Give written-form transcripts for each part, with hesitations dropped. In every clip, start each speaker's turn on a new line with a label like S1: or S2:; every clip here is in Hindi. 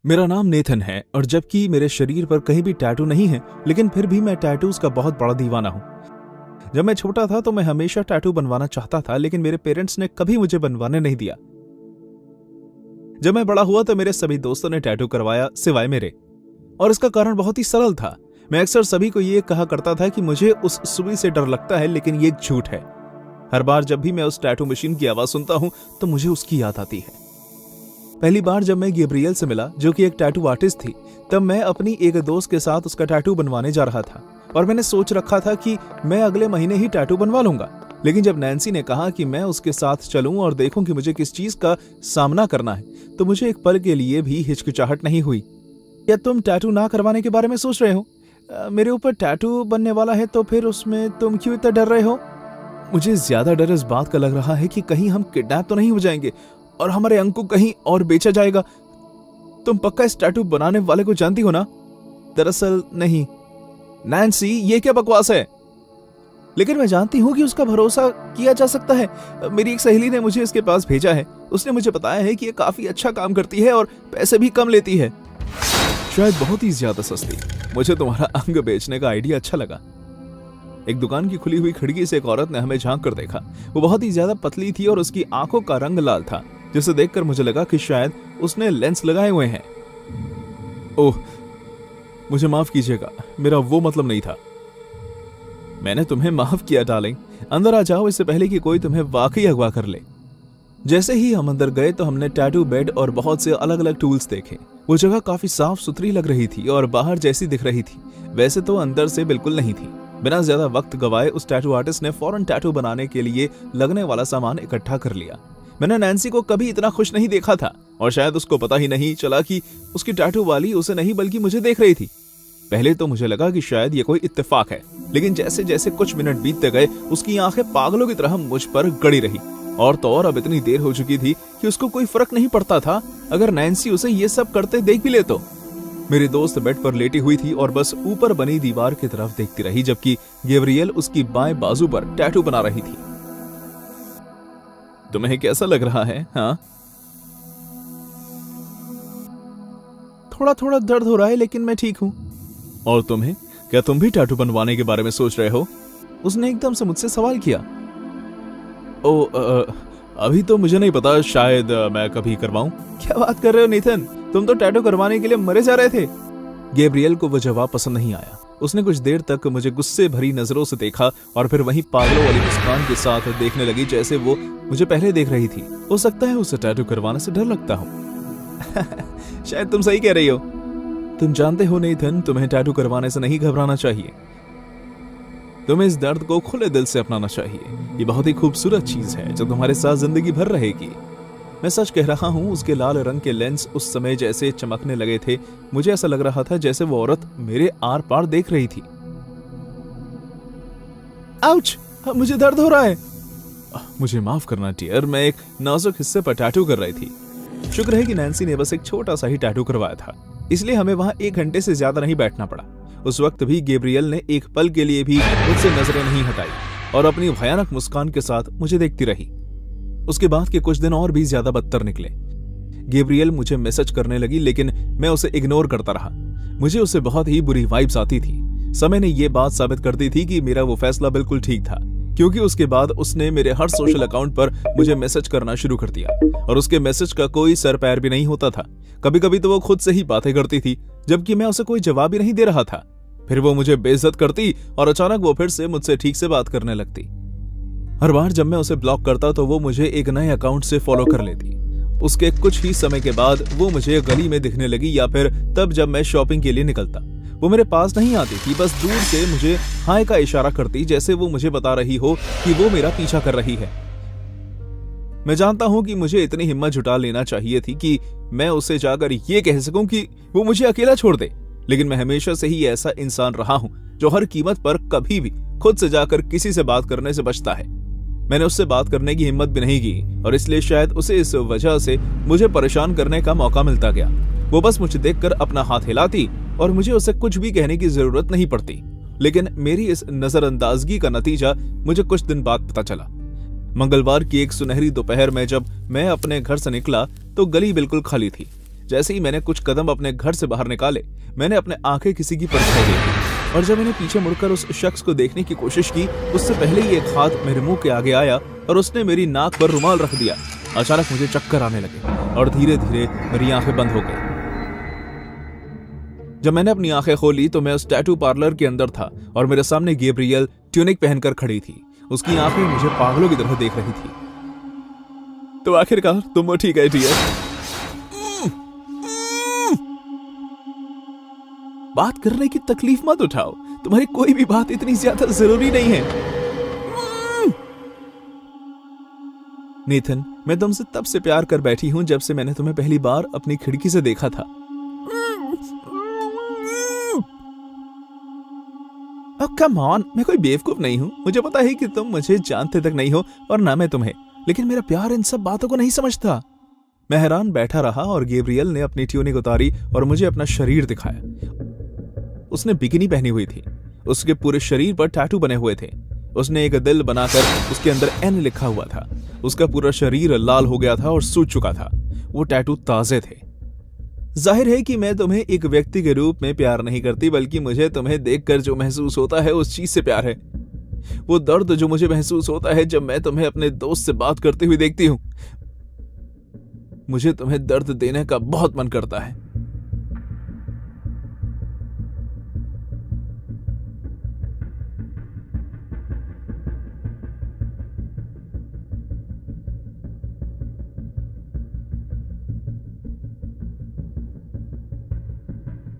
S1: मेरा नाम नेथन है और जबकि मेरे शरीर पर कहीं भी टैटू नहीं है, लेकिन फिर भी मैं टैटूज का बहुत बड़ा दीवाना हूँ। जब मैं छोटा था तो मैं हमेशा टैटू बनवाना चाहता था, लेकिन मेरे पेरेंट्स ने कभी मुझे बनवाने नहीं दिया। जब मैं बड़ा हुआ तो मेरे सभी दोस्तों ने टैटू करवाया सिवाय मेरे, और इसका कारण बहुत ही सरल था। मैं अक्सर सभी को ये कहा करता था कि मुझे उस सुई से डर लगता है, लेकिन ये एक झूठ है। हर बार जब भी मैं उस टैटू मशीन की आवाज सुनता हूं तो मुझे उसकी याद आती है। पहली बार जब मैं गैब्रियल से मिला, जो कि एक टैटू आर्टिस्ट थी, तब मैं अपनी एक दोस्त के साथ उसका टैटू बनवाने जा रहा था और मैंने सोच रखा था कि मैं अगले महीने ही टैटू बनवा लूंगा। लेकिन जब नैन्सी ने कहा कि मैं उसके साथ चलूं और देखूं कि मुझे किस चीज का सामना करना है, तो मुझे एक पल के लिए भी हिचकिचाहट नहीं हुई। क्या तुम टैटू ना करवाने के बारे में सोच रहे हो? मेरे ऊपर टैटू बनने वाला है तो फिर उसमें तुम क्यों इतना डर रहे हो? मुझे ज्यादा डर इस बात का लग रहा है कि कहीं हम किडनैप तो नहीं हो जाएंगे और हमारे अंक को कहीं और बेचा जाएगा। तुम पक्का इस टैटू बनाने वाले को जानती हो ना? दरअसल नहीं। नैन्सी, ये क्या बकवास है? लेकिन मैं जानती हूँ कि उसका भरोसा किया जा सकता है। मेरी एक सहेली ने मुझे इसके पास भेजा है। उसने मुझे बताया है कि ये काफी अच्छा काम करती है और पैसे भी कम लेती है। शायद बहुत ही ज्यादा सस्ती। मुझे तुम्हारा अंग बेचने का आइडिया अच्छा लगा। एक दुकान की खुली हुई खिड़की से एक औरत ने हमें झांक कर देखा। वो बहुत ही ज्यादा पतली थी और उसकी आंखों का रंग लाल था, जिसे देखकर मुझे लगा कि शायद उसने लेंस लगाए हुए हैं। ओह, मुझे माफ कीजिएगा, मेरा वो मतलब नहीं था। मैंने तुम्हें माफ किया डार्लिंग। अंदर आ जाओ, इससे पहले कि कोई तुम्हें वाकई अगवा कर ले। जैसे ही हम अंदर गए तो हमने टैटू बेड और बहुत से अलग अलग टूल्स देखे। वो जगह काफी साफ सुथरी लग रही थी और बाहर जैसी दिख रही थी वैसे तो अंदर से बिल्कुल नहीं थी। बिना ज्यादा वक्त गवाए उस टैटू आर्टिस्ट ने फौरन टैटू बनाने के लिए लगने वाला सामान इकट्ठा कर लिया। मैंने नैन्सी को कभी इतना खुश नहीं देखा था और शायद उसको पता ही नहीं चला कि उसकी टैटू वाली उसे नहीं बल्कि मुझे देख रही थी। पहले तो मुझे लगा कि शायद ये कोई इत्तेफाक है, लेकिन जैसे जैसे कुछ मिनट बीतते गए उसकी आंखें पागलों की तरह मुझ पर गड़ी रही। और तो और अब इतनी देर हो चुकी थी कि उसको कोई फर्क नहीं पड़ता था अगर नैन्सी उसे ये सब करते देख भी ले तो। मेरी दोस्त बेड पर लेटी हुई थी और बस ऊपर बनी दीवार की तरफ देखती रही, जबकि गैब्रियल उसकी बाएं बाजू पर टैटू बना रही थी। तुम्हें कैसा लग रहा है? हाँ, थोड़ा थोड़ा दर्द हो रहा है, लेकिन मैं ठीक हूँ। और तुम्हें? क्या तुम भी टैटू बनवाने के बारे में सोच रहे हो? उसने एकदम से मुझसे सवाल किया। अभी तो मुझे नहीं पता, शायद मैं कभी करवाऊं। क्या बात कर रहे हो नेथन, तुम तो टैटू करवाने के लिए मरे जा रहे थे। गैब्रियल को वो जवाब पसंद नहीं आया। उसने कुछ देर तक मुझे गुस्से भरी नजरों से देखा और फिर वहीं पागलों वाली मुस्कान के साथ देखने लगी जैसे वो मुझे पहले देख रही थी। हो सकता है उसे टैटू करवाने से डर लगता हो। शायद तुम सही कह रही हो। तुम जानते हो नेथन, तुम्हें टैटू करवाने से नहीं घबराना चाहिए। तुम्हें इस दर्द को खुले दिल से अपनाना चाहिए। ये बहुत ही खूबसूरत चीज है जो तुम्हारे साथ जिंदगी भर रहेगी। मैं सच कह रहा हूँ, उसके लाल रंग के लेंस उस समय जैसे चमकने लगे थे, मुझे ऐसा लग रहा था जैसे वो औरत मेरे आर पार देख रही थी। आउच! मुझे दर्द हो रहा है। मुझे माफ करना डियर, मैं एक नाजुक हिस्से पर टैटू कर रही थी। शुक्र है कि नैन्सी ने बस एक छोटा सा ही टैटू करवाया था, इसलिए हमें वहां 1 घंटे से ज्यादा नहीं बैठना पड़ा। उस वक्त भी गैब्रियल ने एक पल के लिए भी मुझसे नजरें नहीं हटाई और अपनी भयानक मुस्कान के साथ मुझे देखती रही। उसके बाद के कुछ दिन और भी ज्यादा बदतर निकले। गैब्रियल मुझे मैसेज करने लगी, लेकिन मैं उसे इग्नोर करता रहा। मुझे उससे बहुत ही बुरी वाइब्स आती थी। समय ने यह बात साबित कर दी थी कि मेरा वो फैसला बिल्कुल ठीक था, क्योंकि उसके बाद उसने मेरे हर सोशल अकाउंट पर मुझे मैसेज करना शुरू कर दिया और उसके मैसेज का कोई सर पैर भी नहीं होता था। कभी कभी तो वो खुद से ही बातें करती थी, जबकि मैं उसे कोई जवाब ही नहीं दे रहा था। फिर वो मुझे बेइज्जत करती और अचानक वो फिर से मुझसे ठीक से बात करने लगती। हर बार जब मैं उसे ब्लॉक करता तो वो मुझे एक नए अकाउंट से फॉलो कर लेती। उसके कुछ ही समय के बाद वो मुझे गली में दिखने लगी या फिर तब जब मैं शॉपिंग के लिए निकलता। वो मेरे पास नहीं आती थी, बस दूर से मुझे हाय का इशारा करती, जैसे वो मुझे बता रही हो कि वो मेरा पीछा कर रही है। मैं जानता हूं कि मुझे इतनी हिम्मत जुटा लेना चाहिए थी कि मैं उसे जाकर ये कह सकूं कि वो मुझे अकेला छोड़ दे, लेकिन मैं हमेशा से ही ऐसा इंसान रहा हूं जो हर कीमत पर कभी भी खुद से जाकर किसी से बात करने से बचता है। मैंने उससे बात करने की हिम्मत भी नहीं की और इसलिए शायद उसे इस वजह से मुझे परेशान करने का मौका मिलता गया। वो बस मुझे देखकर अपना हाथ हिलाती और मुझे उसे कुछ भी कहने की जरूरत नहीं पड़ती। लेकिन मेरी इस नजरअंदाजगी का नतीजा मुझे कुछ दिन बाद पता चला। मंगलवार की एक सुनहरी दोपहर में जब मैं अपने घर से निकला तो गली बिल्कुल खाली थी। जैसे ही मैंने कुछ कदम अपने घर से बाहर निकाले, मैंने अपने आंखें किसी की परछाई देखी और जब मैंने पीछे मुड़कर उस शख्स को देखने की कोशिश की, उससे पहले ही एक हाथ मेरे मुंह के आगे आया और उसने मेरी नाक पर रुमाल रख दिया। अचानक मुझे चक्कर आने लगे और धीरे धीरे मेरी आंखें बंद हो गई। जब मैंने अपनी आंखें खोली तो मैं उस टैटू पार्लर के अंदर था और मेरे सामने गैब्रियल ट्यूनिक पहनकर खड़ी थी। उसकी आंखें मुझे पागलों की तरह देख रही थी। तो आखिरकार तुम वो ठीक है डियर? बात करने की तकलीफ मत उठाओ, तुम्हारी कोई भी बात इतनी ज्यादा जरूरी नहीं है। नेथन, मैं तुमसे तब से प्यार कर बैठी हूं जब से मैंने तुम्हें पहली बार अपनी खिड़की से देखा था। कम ऑन, मैं कोई बेवकूफ नहीं हूं। मुझे पता है कि तुम मुझे जानते तक नहीं हो और ना मैं तुम्हें, लेकिन मेरा प्यार इन सब बातों को नहीं समझता। मैं हैरान बैठा रहा और गैब्रियल ने अपनी ट्यूनिक उतारी और मुझे अपना शरीर दिखाया। उसने बिकिनी पहनी हुई थी। उसके पूरे शरीर पर टैटू बने हुए थे। उसने एक दिल बनाकर उसके अंदर एन लिखा हुआ था। उसका पूरा शरीर लाल हो गया था और सूज चुका था। वो टैटू ताजे थे। जाहिर है कि मैं तुम्हें एक व्यक्ति के रूप में प्यार नहीं करती, बल्कि मुझे तुम्हें देखकर जो महसूस होता है उस चीज से प्यार है। वो दर्द जो मुझे महसूस होता है जब मैं तुम्हें अपने दोस्त से बात करते हुए देखती हूं। मुझे तुम्हें दर्द देने का बहुत मन करता है।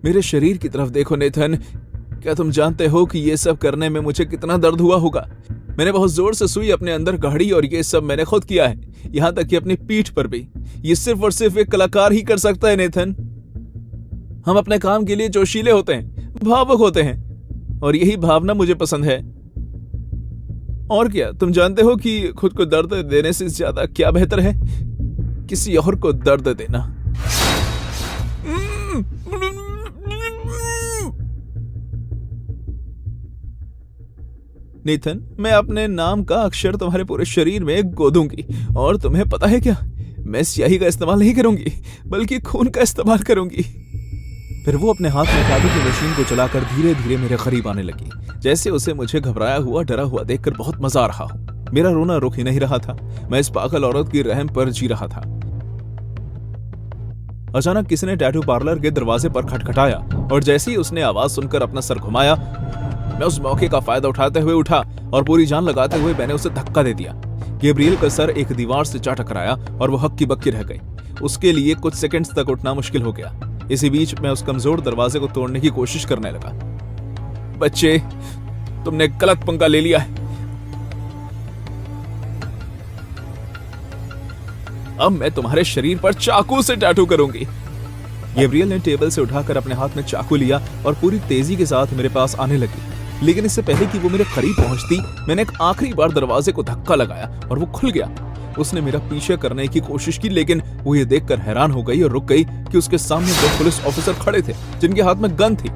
S1: मेरे शरीर की तरफ देखो नेथन, क्या तुम जानते हो कि ये सब करने में मुझे कितना दर्द हुआ होगा? मैंने बहुत जोर से सुई अपने अंदर गाड़ी और ये सब मैंने खुद किया है, यहां तक कि अपनी पीठ पर भी। ये सिर्फ और सिर्फ एक कलाकार ही कर सकता है नेथन। हम अपने काम के लिए जोशीले होते हैं, भावुक होते हैं, और यही भावना मुझे पसंद है। और क्या तुम जानते हो कि खुद को दर्द देने से ज्यादा क्या बेहतर है? किसी और को दर्द देना। नेथन, मैं अपने नाम का अक्षर तुम्हारे पूरे शरीर में गोदूंगी, और तुम्हें पता है क्या, मैं स्याही का इस्तेमाल नहीं करूंगी, बल्कि खून का इस्तेमाल करूंगी। फिर वो अपने हाथ में टैटू की मशीन को चलाकर धीरे धीरे मेरे करीब आने लगी, जैसे उसे मुझे घबराया हुआ डरा हुआ देखकर बहुत मजा आ रहा हो। मेरा रोना रुक ही नहीं रहा था। मैं इस पागल औरत की रहम पर जी रहा था। अचानक किसी ने टैटू पार्लर के दरवाजे पर खटखटाया और जैसे ही उसने आवाज सुनकर अपना सर घुमाया, मैं उस मौके का फायदा उठाते हुए उठा और पूरी जान लगाते हुए मैंने उसे धक्का दे दिया। गैब्रियल का सर एक दीवार से जा टकराया और वो हक्की बक्की रह गई। उसके लिए कुछ सेकंड्स तक उठना मुश्किल हो गया। इसी बीच मैं उस कमजोर दरवाजे को तोड़ने की कोशिश करने लगा। बच्चे, तुमने गलत पंगा ले लिया है। अब मैं तुम्हारे शरीर पर चाकू से टैटू करूंगी। गैब्रियल ने टेबल से उठाकर अपने हाथ में चाकू लिया और पूरी तेजी के साथ मेरे पास आने लगी। लेकिन इससे पहले कि वो मेरे करीब पहुंचती, मैंने एक आखिरी बार दरवाजे को धक्का लगाया और वो खुल गया। उसने मेरा पीछे करने की कोशिश की, लेकिन वो ये देखकर हैरान हो गई और रुक गई कि उसके सामने दो पुलिस ऑफिसर खड़े थे जिनके हाथ में गन थी।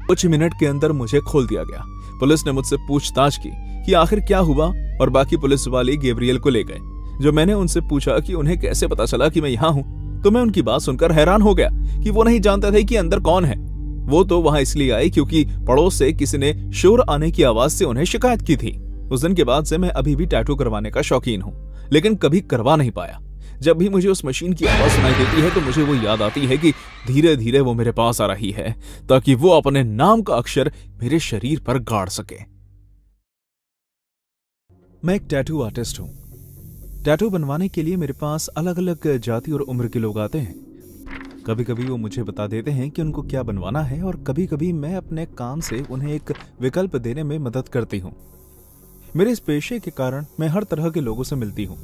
S1: कुछ मिनट के अंदर मुझे खोल दिया गया। पुलिस ने मुझसे पूछताछ की कि आखिर क्या हुआ, और बाकी पुलिस वाले गैब्रियल को ले गए। जब मैंने उनसे पूछा कि उन्हें कैसे पता चला कि मैं यहाँ हूँ, तो मैं उनकी बात सुनकर हैरान हो गया कि वो नहीं जानते थे कि अंदर कौन है। वो तो वहां इसलिए आए क्योंकि पड़ोस से किसी ने शोर आने की आवाज से उन्हें शिकायत की थी। उस दिन के बाद से मैं अभी भी टैटू करवाने का शौकीन हूँ, लेकिन कभी करवा नहीं पाया। जब भी मुझे उस मशीन की आवाज सुनाई देती है तो मुझे वो याद आती है कि धीरे धीरे वो मेरे पास आ रही है, ताकि वो अपने नाम का अक्षर मेरे शरीर पर गाड़ सके। मैं एक टैटू आर्टिस्ट हूँ। टैटू बनवाने के लिए मेरे पास अलग अलग जाति और उम्र के लोग आते हैं। कभी कभी वो मुझे बता देते हैं कि उनको क्या बनवाना है, और कभी कभी मैं अपने काम से उन्हें एक विकल्प देने में मदद करती हूँ। मेरे इस पेशे के कारण मैं हर तरह के लोगों से मिलती हूँ।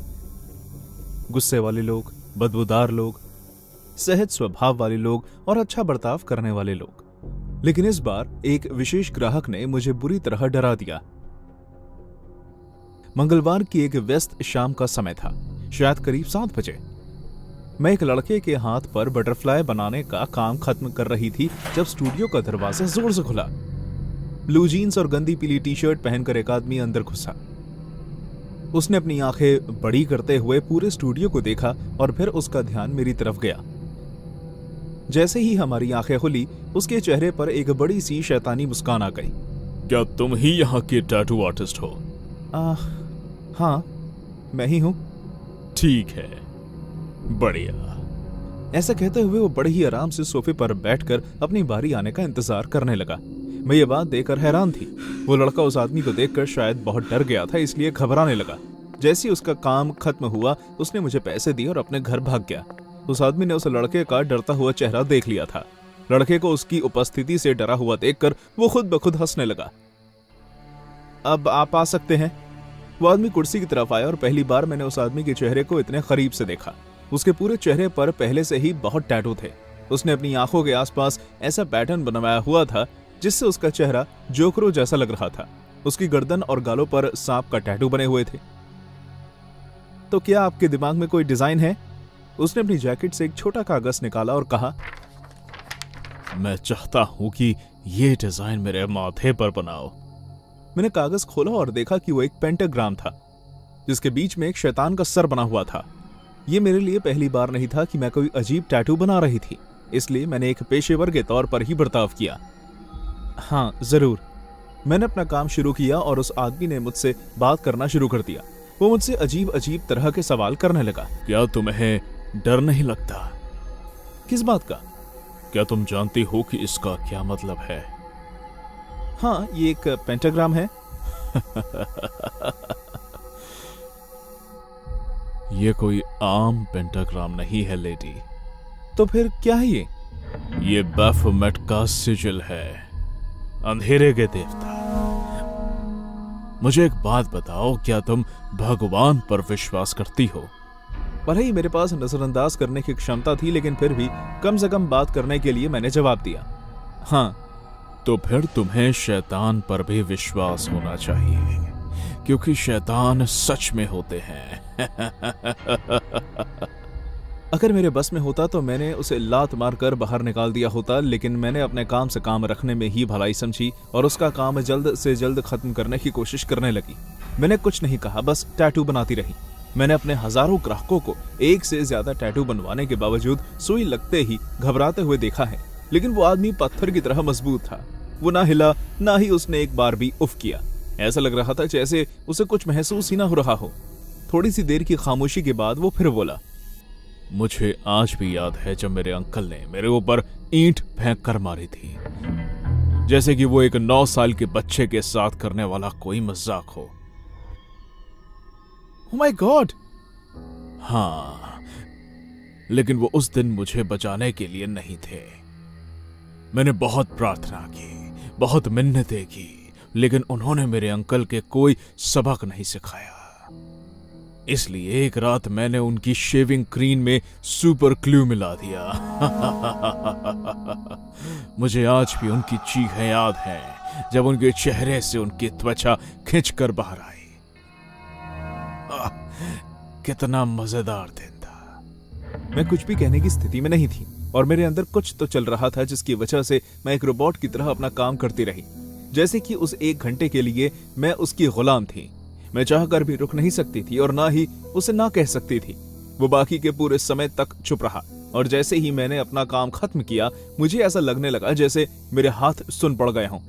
S1: गुस्से वाले लोग, बदबूदार लोग, सहज स्वभाव वाले लोग और अच्छा बर्ताव करने वाले लोग। लेकिन इस बार एक विशेष ग्राहक ने मुझे बुरी तरह डरा दिया। मंगलवार की एक व्यस्त शाम का समय था, शायद करीब 7 बजे। मैं एक लड़के के हाथ पर बटरफ्लाई बनाने का काम खत्म कर रही थी जब स्टूडियो का दरवाजा जोर से खुला। ब्लू जीन्स और गंदी पीली टी शर्ट पहनकर एक आदमी अंदर घुसा। उसने अपनी आंखें बड़ी करते हुए पूरे स्टूडियो को देखा और फिर उसका ध्यान मेरी तरफ गया। जैसे ही हमारी आंखें खुली, उसके चेहरे पर एक बड़ी सी शैतानी मुस्कान आ गई।
S2: क्या तुम ही यहाँ के टैटू आर्टिस्ट हो?
S1: हाँ, मैं ही हूँ।
S2: ठीक है, बढ़िया।
S1: ऐसा कहते हुए वो बड़े ही आराम से सोफे पर बैठकर अपनी बारी आने का इंतजार करने लगा। मैं ये बात देखकर हैरान थी। वो लड़का उस आदमी को देखकर शायद बहुत डर गया था, इसलिए घबराने लगा। जैसे ही उसका काम खत्म हुआ, उसने मुझे पैसे दिए और अपने घर भाग गया। उस आदमी ने उस लड़के का डरता हुआ चेहरा देख लिया था। लड़के को उसकी उपस्थिति से डरा हुआ देखकर वो खुद ब खुद हंसने लगा। अब आप आ सकते हैं। वो आदमी कुर्सी की तरफ आया और पहली बार मैंने उस आदमी के चेहरे को इतने करीब से देखा। उसके पूरे चेहरे पर पहले से ही बहुत टैटू थे। उसने अपनी आंखों के आसपास ऐसा पैटर्न बनवाया हुआ था जिससे उसका चेहरा जोकरो जैसा लग रहा था। उसकी गर्दन और गालों पर सांप का टैटू बने हुए थे। तो क्या आपके दिमाग में कोई डिजाइन है? उसने अपनी जैकेट से एक छोटा कागज निकाला और कहा,
S2: मैं चाहता हूं कि ये डिजाइन मेरे माथे पर बनाओ।
S1: मैंने कागज खोला और देखा कि वो एक पेंटाग्राम था जिसके बीच में एक शैतान का सर बना हुआ था। ये मेरे लिए पहली बार नहीं था कि मैं कोई अजीब टैटू बना रही थी, इसलिए मैंने एक पेशेवर के तौर पर ही बर्ताव किया। हाँ जरूर। मैंने अपना काम शुरू किया और उस आदमी ने मुझसे बात करना शुरू कर दिया। वो मुझसे अजीब अजीब तरह के सवाल करने लगा।
S2: क्या तुम्हें डर नहीं लगता?
S1: किस बात का?
S2: क्या तुम जानती हो कि इसका क्या मतलब है?
S1: हाँ, ये एक पेंटाग्राम है।
S2: ये कोई आम पेंटाग्राम नहीं है लेडी।
S1: तो फिर क्या है ये?
S2: ये बैफोमेट का सिजिल है, अंधेरे के देवता। मुझे एक बात बताओ, क्या तुम भगवान पर विश्वास करती हो?
S1: भले ही मेरे पास नजरअंदाज करने की क्षमता थी, लेकिन फिर भी कम से कम बात करने के लिए मैंने जवाब दिया, हाँ।
S2: तो फिर तुम्हें शैतान पर भी विश्वास होना चाहिए, क्योंकि शैतान सच में होते हैं।
S1: अगर मेरे बस में होता तो मैंने उसे लात मारकर बाहर निकाल दिया होता, लेकिन मैंने अपने काम से काम रखने में ही भलाई समझी और उसका काम जल्द से जल्द खत्म करने की कोशिश करने लगी। मैंने कुछ नहीं कहा, बस टैटू बनाती रही। मैंने अपने हजारों ग्राहकों को एक से ज्यादा टैटू बनवाने के बावजूद सुई लगते ही घबराते हुए देखा है, लेकिन वो आदमी पत्थर की तरह मजबूत था। वो ना हिला, ना ही उसने एक बार भी उफ किया। ऐसा लग रहा था जैसे उसे कुछ महसूस ही ना हो रहा हो। थोड़ी सी देर की खामोशी के बाद वो फिर बोला,
S2: मुझे आज भी याद है जब मेरे अंकल ने मेरे ऊपर ईंट फेंक कर मारी थी, जैसे कि वो एक 9 साल के बच्चे के साथ करने वाला कोई मजाक हो।
S1: Oh my God!
S2: हाँ, लेकिन वो उस दिन मुझे बचाने के लिए नहीं थे। मैंने बहुत प्रार्थना की, बहुत मिन्नतें की, लेकिन उन्होंने मेरे अंकल के कोई सबक नहीं सिखाया। इसलिए एक रात मैंने उनकी शेविंग क्रीम में सुपर ग्लू मिला दिया। मुझे आज भी उनकी चीखें याद हैं जब उनके चेहरे से उनकी त्वचा खींचकर बाहर आई। कितना मजेदार दिन था।
S1: मैं कुछ भी कहने की स्थिति में नहीं थी और मेरे अंदर कुछ तो चल रहा था जिसकी वजह से मैं एक रोबोट की तरह अपना काम करती रही, जैसे कि उस 1 घंटे के लिए मैं उसकी गुलाम थी। मैं चाहकर भी रुक नहीं सकती थी और ना ही उसे ना कह सकती थी। वो बाकी के पूरे समय तक चुप रहा और जैसे ही मैंने अपना काम खत्म किया, मुझे ऐसा लगने लगा जैसे मेरे हाथ सुन पड़ गए हों।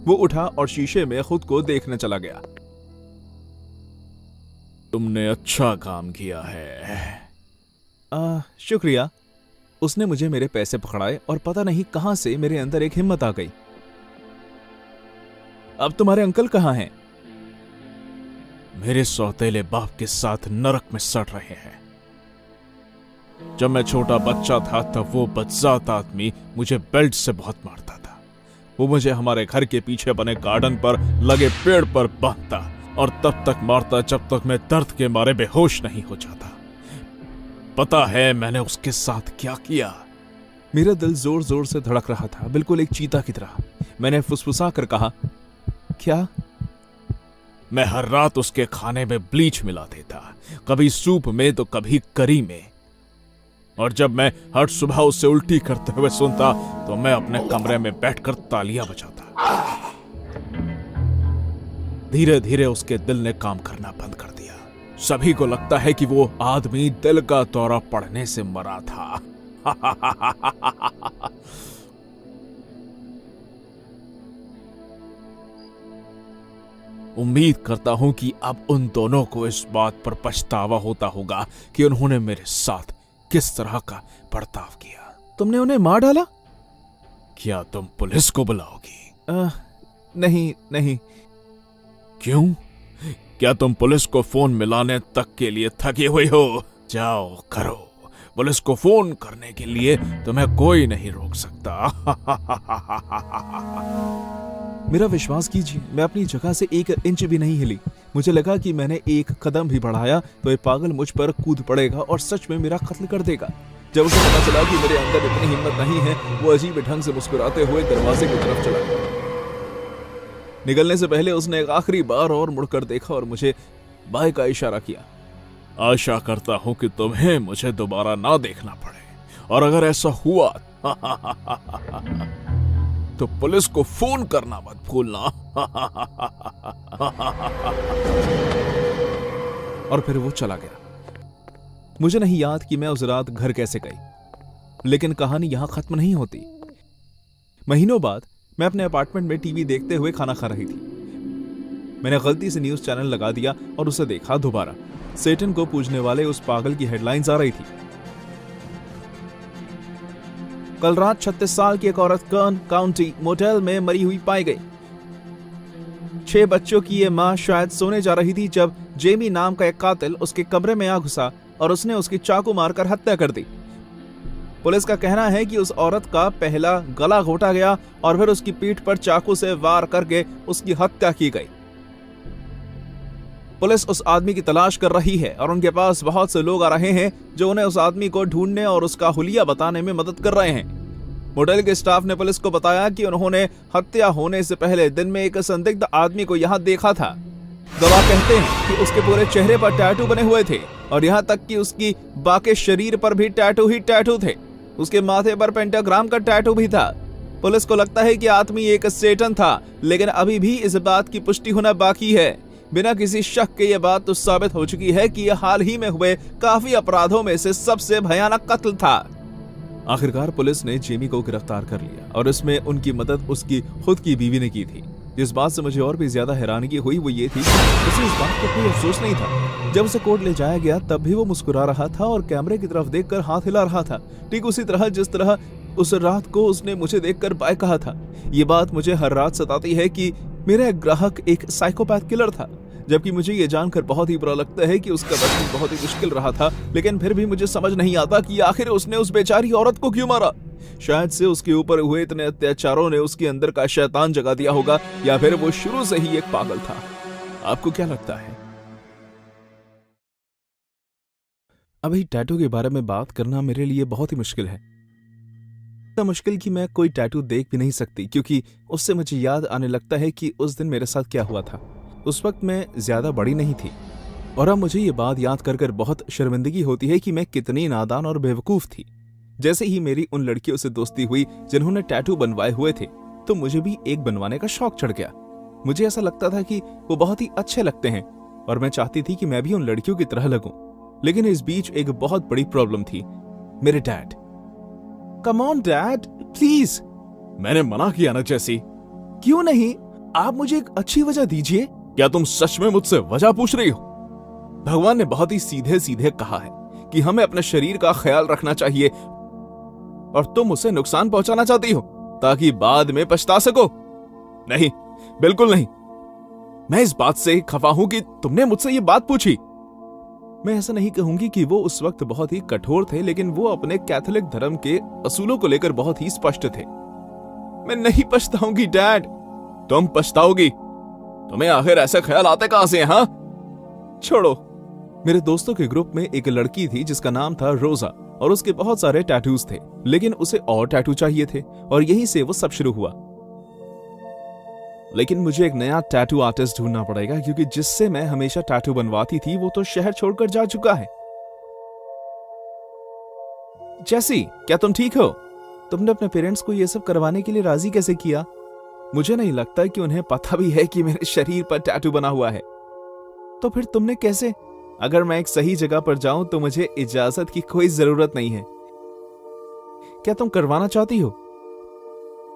S1: वो उठा और शीशे में खुद को देखने चला गया।
S2: तुमने अच्छा काम किया है।
S1: शुक्रिया। उसने मुझे मेरे पैसे पकड़ाए और पता नहीं कहां से मेरे अंदर एक हिम्मत आ गई। अब तुम्हारे अंकल कहां हैं?
S2: मेरे सौतेले बाप के साथ नरक में सड़ रहे हैं। जब मैं छोटा बच्चा था तब वो बदजात आदमी मुझे बेल्ट से बहुत मारता था। वो मुझे हमारे घर के पीछे बने गार्डन पर लगे पेड़ पर बांधता और तब तक मारता जब तक मैं दर्द के मारे बेहोश नहीं हो जाता। पता है मैंने उसके साथ क्या किया?
S1: मेरा दिल जोर जोर से धड़क रहा था, बिल्कुल एक चीता की तरह। मैंने फुसफुसा कर कहा, क्या?
S2: मैं हर रात उसके खाने में ब्लीच मिला देता, कभी सूप में तो कभी करी में। और जब मैं हर सुबह उससे उल्टी करते हुए सुनता तो मैं अपने कमरे में बैठकर तालियां बजाता। धीरे धीरे उसके दिल ने काम करना बंद कर दिया। सभी को लगता है कि वो आदमी दिल का दौरा पड़ने से मरा था। उम्मीद करता हूं कि अब उन दोनों को इस बात पर पछतावा होता होगा कि उन्होंने मेरे साथ किस तरह का बर्ताव किया।
S1: तुमने उन्हें मार डाला?
S2: क्या तुम पुलिस को बुलाओगी?
S1: नहीं नहीं।
S2: क्यों? क्या तुम पुलिस को फोन मिलाने तक के लिए थकी हुई हो? जाओ करो, पुलिस को फोन करने के लिए तुम्हें कोई नहीं रोक सकता।
S1: मेरा विश्वास कीजिए, मैं अपनी जगह से 1 इंच भी नहीं हिली। मुझे लगा कि मैंने 1 कदम भी बढ़ाया तो ये पागल मुझ पर कूद पड़ेगा और सच में मेरा कत्ल कर देगा। जब उसे पता चला कि मेरे अंदर इतनी हिम्मत नहीं है, वो अजीब ढंग से मुस्कुराते हुए दरवाजे की तरफ चला गया। निकलने से पहले उसने एक आखिरी बार और मुड़कर देखा और मुझे बाय का इशारा किया।
S2: आशा करता हूं कि तुम्हें मुझे दोबारा ना देखना पड़े, और अगर ऐसा हुआ तो पुलिस को फोन करना मत भूलना।
S1: और फिर वो चला गया। मुझे नहीं याद कि मैं उस रात घर कैसे गई, लेकिन कहानी यहां खत्म नहीं होती। महीनों बाद मैं अपने अपार्टमेंट में टीवी देखते हुए खाना खा रही थी। मैंने गलती से न्यूज चैनल लगा दिया और उसे देखा दोबारा। सेटन को पूजने वाले उस पागल की हेडलाइंस आ रही थी। कल रात 36 साल की एक औरत कर्न काउंटी मोटेल में मरी हुई पाई गई। 6 बच्चों की ये मां शायद सोने जा रही थी जब जेमी नाम का एक कातिल उसके कमरे में आ घुसा और उसने उसकी चाकू मारकर हत्या कर दी। पुलिस का कहना है कि उस औरत का पहला गला घोटा गया और फिर उसकी पीठ पर चाकू से वार करके उसकी हत्या की गई। पुलिस उस आदमी की तलाश कर रही है और उनके पास बहुत से लोग आ रहे हैं जो उन्हें उस आदमी को ढूंढने और उसका हुलिया बताने में मदद कर रहे हैं। मोटेल के स्टाफ ने पुलिस को बताया कि उन्होंने हत्या होने से पहले दिन में एक संदिग्ध आदमी को यहां देखा था। गवाह कहते हैं कि उसके पूरे चेहरे पर टैटू बने हुए थे और यहां तक कि उसकी बाकी शरीर पर भी टैटू ही टैटू थे। उसके माथे पर पेंटाग्राम का टैटू भी था। पुलिस को लगता है कि आदमी एक सेटन था, लेकिन अभी भी इस बात की पुष्टि होना बाकी है। बिना किसी शक के यह बात तो साबित हो चुकी है कि यह हाल ही में हुए काफी अपराधों में से सबसे भयानक कत्ल था। आखिरकार पुलिस ने जेमी को गिरफ्तार कर लिया और इसमें उनकी मदद उसकी खुद की बीवी ने की थी। जिस बात से मुझे और भी ज्यादा हैरानगी हुई वो ये थी कि उसे इस बात का कोई अफसोस नहीं था। जब उसे कोर्ट ले जाया गया तब भी वो मुस्कुरा रहा था और कैमरे की तरफ देखकर हाथ हिला रहा था, ठीक उसी तरह जिस तरह उस रात को उसने मुझे देखकर बाय कहा था। ये बात मुझे हर रात सताती है कि मेरा ग्राहक एक साइकोपैथ किलर था, जबकि मुझे ये जानकर बहुत ही बुरा लगता है कि उसका बचपन बहुत ही मुश्किल रहा था। लेकिन फिर भी मुझे समझ नहीं आता कि आखिर उसने उस बेचारी औरत को क्यों मारा। शायद से उसके ऊपर हुए इतने अत्याचारों ने उसके अंदर का शैतान जगा दिया होगा, या फिर वो शुरू से ही एक पागल था। आपको क्या लगता है? अभी टैटू के बारे में बात करना मेरे लिए बहुत ही मुश्किल है। इतना मुश्किल कि मैं कोई टैटू देख भी नहीं सकती, क्योंकि उससे मुझे याद आने लगता है कि उस दिन मेरे साथ क्या हुआ था। उस वक्त मैं ज्यादा बड़ी नहीं थी और अब मुझे ये बात याद कर बहुत शर्मिंदगी होती है कि मैं कितनी नादान और बेवकूफ थी। जैसे ही मेरी उन लड़कियों से दोस्ती हुई जिन्होंने टैटू बनवाए हुए थे, तो मुझे भी एक बनवाने का शौक चढ़ गया। मुझे ऐसा लगता था कि वो बहुत ही अच्छे लगते हैं और मैं चाहती थी कि मैं भी उन लड़कियों की तरह लगूं। लेकिन इस बीच एक बहुत बड़ी प्रॉब्लम थी, मेरे dad. Come on dad, please.
S2: मैंने मना किया ना जैसी।
S1: क्यों नहीं? आप मुझे एक अच्छी वजह दीजिए।
S2: क्या तुम सच में मुझसे वजह पूछ रही हो?
S1: भगवान ने बहुत ही सीधे सीधे कहा है कि हमें अपने शरीर का ख्याल रखना चाहिए, और तुम उसे नुकसान पहुंचाना चाहती हो ताकि बाद में पछता सको।
S2: नहीं, बिल्कुल नहीं।
S1: मैं इस बात से खफा हूं कि तुमने मुझसे ये बात पूछी। मैं ऐसा नहीं कहूंगी कि वो उस वक्त बहुत ही कठोर थे, लेकिन वो अपने कैथोलिक धर्म के असूलों को लेकर बहुत ही स्पष्ट थे। मैं नहीं पछताऊंगी डैड।
S2: तुम पछताओगी। तुम्हें आखिर ऐसे ख्याल आते कहां से हैं? हाँ,
S1: छोड़ो। मेरे दोस्तों के ग्रुप में एक लड़की थी जिसका नाम था रोजा और उसके बहुत सारे टैटूज थे, लेकिन उसे और टैटू चाहिए थे और यहीं से वो सब शुरू हुआ। लेकिन मुझे एक नया टैटू आर्टिस्ट ढूंढना पड़ेगा, क्योंकि जिससे मैं हमेशा टैटू बनवाती थी वो तो शहर छोड़कर जा चुका है। जैसी, क्या तुम ठीक हो? तुमने अपने पेरेंट्स को ये सब करवाने के लिए राजी कैसे किया? मुझे नहीं लगता कि उन्हें पता भी है कि मेरे शरीर पर टैटू बना हुआ है। तो फिर तुमने कैसे? अगर मैं एक सही जगह पर जाऊं तो मुझे इजाजत की कोई जरूरत नहीं है। क्या तुम करवाना चाहती हो?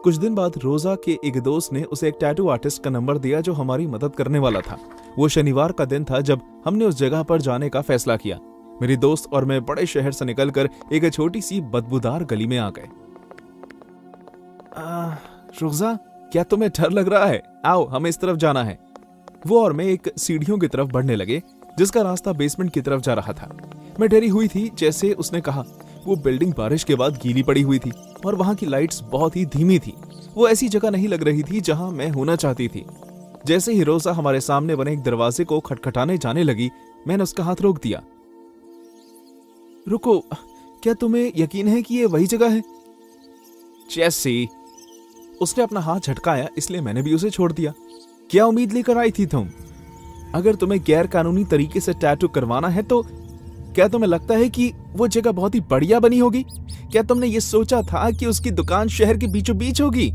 S1: कुछ दिन बाद रोजा के एक दोस्त ने उसे एक टैटू आर्टिस्ट का नंबर दिया जो हमारी मदद करने वाला था। वो शनिवार का दिन था जब हमने उस जगह पर जाने का फैसला किया। मेरी दोस्त और मैं बड़े शहर से निकलकर एक छोटी सी बदबूदार गली में आ गए। रोजा, क्या तुम्हें डर लग रहा है? आओ, हमें इस तरफ जाना है। वो और मैं एक सीढ़ियों की तरफ बढ़ने लगे जिसका रास्ता बेसमेंट की तरफ जा रहा था। मैं डरी हुई थी जैसे उसने कहा। वो बिल्डिंग बारिश के बाद गीली पड़ी हुई थी और वहां की लाइट्स बहुत ही धीमी थी। वो ऐसी जगह नहीं लग रही थी जहां मैं होना चाहती थी। जैसे ही रोजा हमारे सामने बने एक दरवाजे को खटखटाने जाने लगी, मैंने उसका हाथ रोक दिया। रुको, क्या तुम्हें यकीन है कि ये वही जगह है? जैसी उसने अपना हाथ झटकाया, इसलिए मैंने भी उसे छोड़ दिया। क्या उम्मीद लेकर आई थी तुम? अगर तुम्हें गैर कानूनी तरीके से टैटू करवाना है तो क्या तुम्हें लगता है कि वो जगह बहुत ही बढ़िया बनी होगी? क्या तुमने ये सोचा था कि उसकी दुकान शहर के बीचों बीच होगी?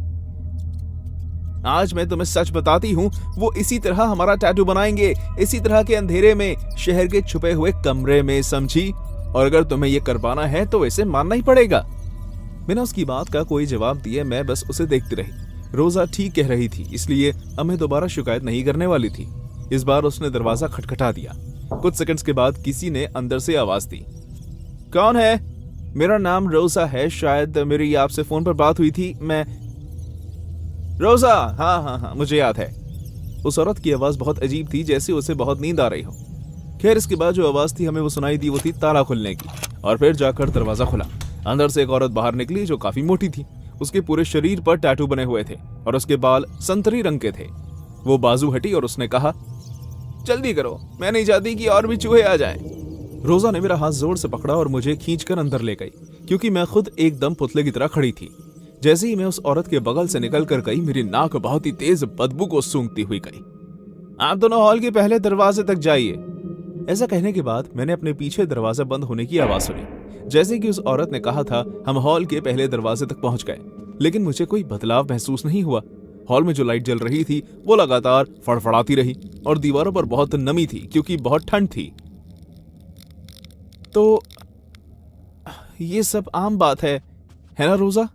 S1: आज मैं तुम्हें सच बताती हूँ, वो इसी तरह हमारा टैटू बनाएंगे, इसी तरह के अंधेरे में, शहर के छुपे हुए कमरे में, समझी? और अगर तुम्हें ये करवाना है तो इसे मानना ही पड़ेगा। बिना उसकी बात का कोई जवाब दिए मैं बस उसे देखती रही। रोजा ठीक कह रही थी, इसलिए अब मैं दोबारा शिकायत नहीं करने वाली थी। इस बार उसने दरवाजा खटखटा दिया। कुछ सेकंड्स के बाद किसी ने अंदर से आवाज दी। कौन है? मेरा नाम रोजा है, शायद मेरी आपसे फोन पर बात हुई थी। मैं रोजा, हाँ, मुझे याद है। उस औरत की आवाज बहुत अजीब थी, जैसे उसे बहुत नींद आ रही हो। खैर, इसके बाद जो आवाज थी हमें वो सुनाई दी, वो थी ताला खुलने की। और फिर जाकर दरवाजा खुला। अंदर से एक औरत बाहर निकली जो काफी मोटी थी। उसके पूरे शरीर पर टैटू बने हुए थे और उसके बाल संतरी रंग के थे। वो बाजू हटी और उसने कहा, जल्दी करो, मैं नहीं चाहती कि और भी चूहे आ जाएं। रोजा ने मेरा हाथ जोर से पकड़ा और मुझे खींचकर अंदर ले गई, क्योंकि मैं खुद एकदम पुतले की तरह खड़ी थी। जैसे ही मैं उस औरत के बगल से निकल कर गई, मेरी नाक बहुत ही तेज बदबू को सूंघती हुई गई। आप दोनों हॉल के पहले दरवाजे तक जाइए। ऐसा कहने के बाद मैंने अपने पीछे दरवाजा बंद होने की आवाज सुनी। जैसे कि उस औरत ने कहा था, हम हॉल के पहले दरवाजे तक पहुंच गए, लेकिन मुझे कोई बदलाव महसूस नहीं हुआ। हॉल में जो लाइट जल रही थी वो लगातार फड़फड़ाती रही और दीवारों पर बहुत नमी थी क्योंकि बहुत ठंड थी। तो ये सब आम बात है ना रोजा?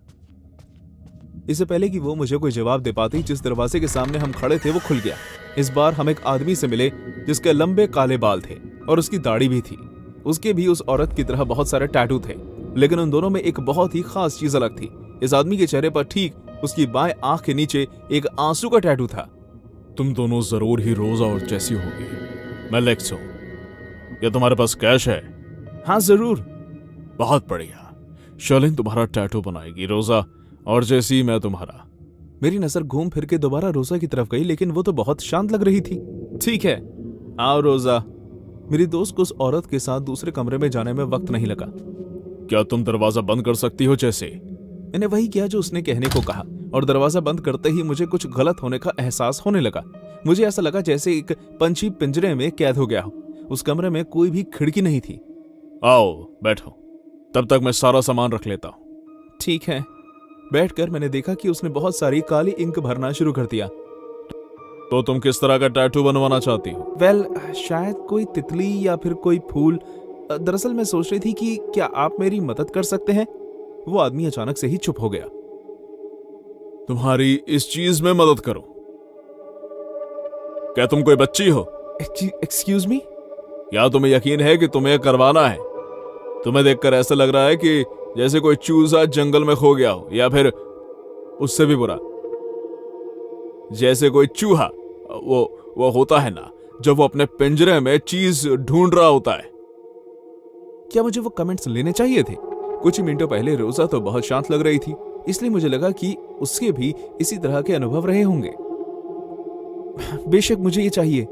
S1: इससे पहले कि वो मुझे कोई जवाब दे पाती, जिस दरवाजे के सामने हम खड़े थे वो खुल गया। इस बार हम एक आदमी से मिले जिसके लंबे काले बाल थे और उसकी दाढ़ी भी थी। उसके भी उस औरत की तरह बहुत सारे टैटू थे, लेकिन उन दोनों में एक बहुत ही खास चीज अलग थी। इस आदमी के चेहरे पर ठीक उसकी बाएं आंख के नीचे एक आंसू का टैटू था।
S2: तुम दोनों जरूर ही रोजा और जैसी होगी। मैं लेक्स हूं। क्या तुम्हारे पास कैश है?
S1: हाँ जरूर।
S2: बहुत बढ़िया। शर्लिन तुम्हारा टैटू बनाएगी, रोजा और जैसी मैं तुम्हारा।
S1: मेरी नजर घूम फिर के दोबारा रोजा की तरफ गई, लेकिन वो तो बहुत शांत लग रही थी। ठीक है, आओ रोजा। मेरी दोस्त को उस औरत के साथ दूसरे कमरे में जाने में वक्त नहीं लगा।
S2: क्या तुम दरवाजा बंद कर सकती हो? जैसे
S1: मैंने वही किया जो उसने कहने को कहा, और दरवाजा बंद करते ही मुझे कुछ गलत होने का एहसास होने लगा। मुझे ऐसा लगा जैसे एक पंछी पिंजरे में कैद हो गया हो। उस कमरे में कोई भी खिड़की नहीं थी।
S2: आओ बैठो, तब तक मैं सारा सामान रख लेता हूं।
S1: ठीक है। बैठकर मैंने देखा कि उसने बहुत सारी काली इंक भरना शुरू कर दिया।
S2: तो तुम किस तरह का टैटू बनवाना चाहती हो?
S1: वेल, शायद कोई तितली या फिर कोई फूल। दरअसल मैं सोच रही थी कि क्या आप मेरी मदद कर सकते हैं? वो आदमी अचानक से ही चुप हो गया।
S2: तुम्हारी इस चीज में मदद करो? क्या तुम कोई बच्ची हो?
S1: Excuse me?
S2: या तुम्हें यकीन है कि तुम्हें करवाना है? तुम्हें देखकर ऐसा लग रहा है कि जैसे कोई चूजा जंगल में खो गया हो, या फिर उससे भी बुरा, जैसे कोई चूहा वो होता है ना, जब वो अपने पिंजरे में चीज ढूंढ रहा होता है।
S1: क्या मुझे वो कमेंट्स लेने चाहिए थे? कुछ ही मिनटों पहले रोजा तो बहुत शांत लग रही थी, इसलिए मुझे लगा कि उसके भी इसी तरह के अनुभव रहे होंगे। बेशक मुझे ये चाहिए।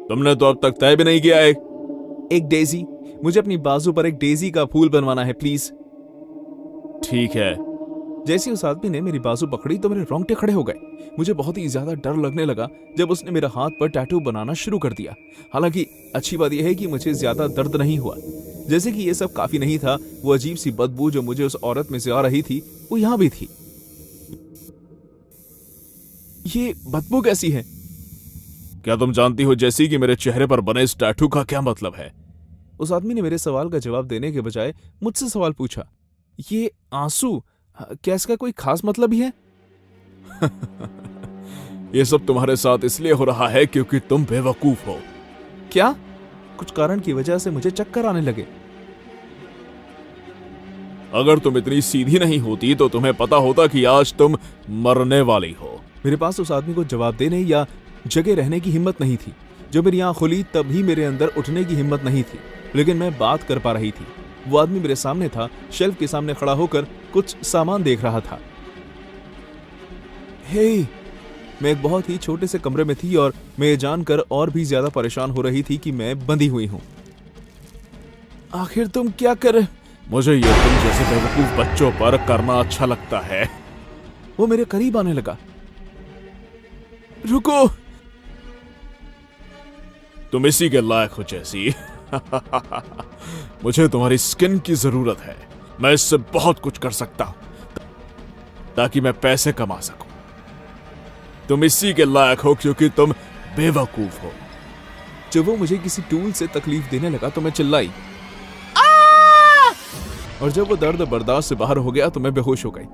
S2: तुमने तो अब तक तय भी नहीं किया है।
S1: एक डेजी। मुझे अपनी बाजू पर एक डेजी का फूल बनवाना है, प्लीज।
S2: ठीक है।
S1: जैसे उस आदमी ने मेरी बाजू पकड़ी तो मेरे रोंगटे खड़े हो गए। मुझे बहुत ही ज्यादा डर लगने लगा जब उसने मेरा हाथ पर टैटू बनाना शुरू कर दिया। हालांकि अच्छी बात यह है कि मुझे ज्यादा दर्द नहीं हुआ। जैसे कि ये सब काफी नहीं था, वो अजीब सी बदबू जो मुझे उस औरत में से आ रही थी वो यहां भी थी। ये बदबू कैसी है?
S2: क्या तुम जानती हो जैसी कि मेरे चेहरे पर बने इस टैटू का क्या मतलब है?
S1: उस आदमी ने मेरे सवाल का जवाब देने के बजाय मुझसे सवाल पूछा। ये आंसू क्या इसका कोई खास मतलब भी है?
S2: ये सब तुम्हारे साथ इसलिए हो रहा है क्योंकि तुम बेवकूफ हो।
S1: क्या? कुछ कारण की वजह से मुझे चक्कर आने लगे।
S2: अगर तुम इतनी सीधी नहीं होती तो तुम्हें पता होता कि आज तुम मरने वाली हो।
S1: मेरे पास उस आदमी को जवाब देने या जगह रहने की हिम्मत नहीं थी। जब मेरी आंख खुली तभी मेरे अंदर उठने की हिम्मत नहीं थी, लेकिन मैं बात कर पा रही थी। वो आदमी मेरे सामने था, शेल्फ के सामने खड़ा होकर कुछ सामान देख रहा था। हे, मैं एक बहुत ही छोटे से कमरे में थी और मैं ये जानकर और भी ज्यादा परेशान हो रही थी कि मैं बंधी हुई हूं। आखिर तुम क्या कर?
S2: मुझे ये तुम जैसे बेवकूफ बच्चों पर करना अच्छा लगता है।
S1: वो मेरे करीब आने लगा। रुको।
S2: तुम इसी के लायक हो जैसी। मुझे तुम्हारी स्किन की जरूरत है। मैं इससे बहुत कुछ कर सकता हूं ताकि मैं पैसे कमा सकूं। तुम इसी के लायक हो क्योंकि तुम बेवकूफ हो।
S1: जब वो मुझे किसी टूल से तकलीफ देने लगा तो मैं चिल्लाई, और जब वो दर्द बर्दाश्त से बाहर हो गया तो मैं बेहोश हो गई।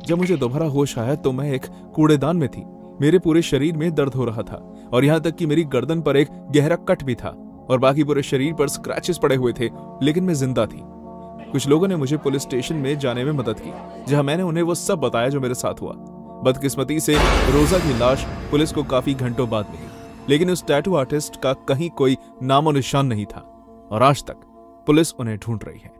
S1: जब मुझे दोबारा होश आया तो मैं एक कूड़ेदान में थी। मेरे पूरे शरीर में दर्द हो रहा था और यहाँ तक कि मेरी गर्दन पर एक गहरा कट भी था और बाकी पूरे शरीर पर स्क्रैचेस पड़े हुए थे, लेकिन मैं जिंदा थी। कुछ लोगों ने मुझे पुलिस स्टेशन में जाने में मदद की, जहां मैंने उन्हें वो सब बताया जो मेरे साथ हुआ। बदकिस्मती से रोजा की लाश पुलिस को काफी घंटों बाद मिली, लेकिन उस टैटू आर्टिस्ट का कहीं कोई नामो निशान नहीं था और आज तक पुलिस उन्हें ढूंढ रही है।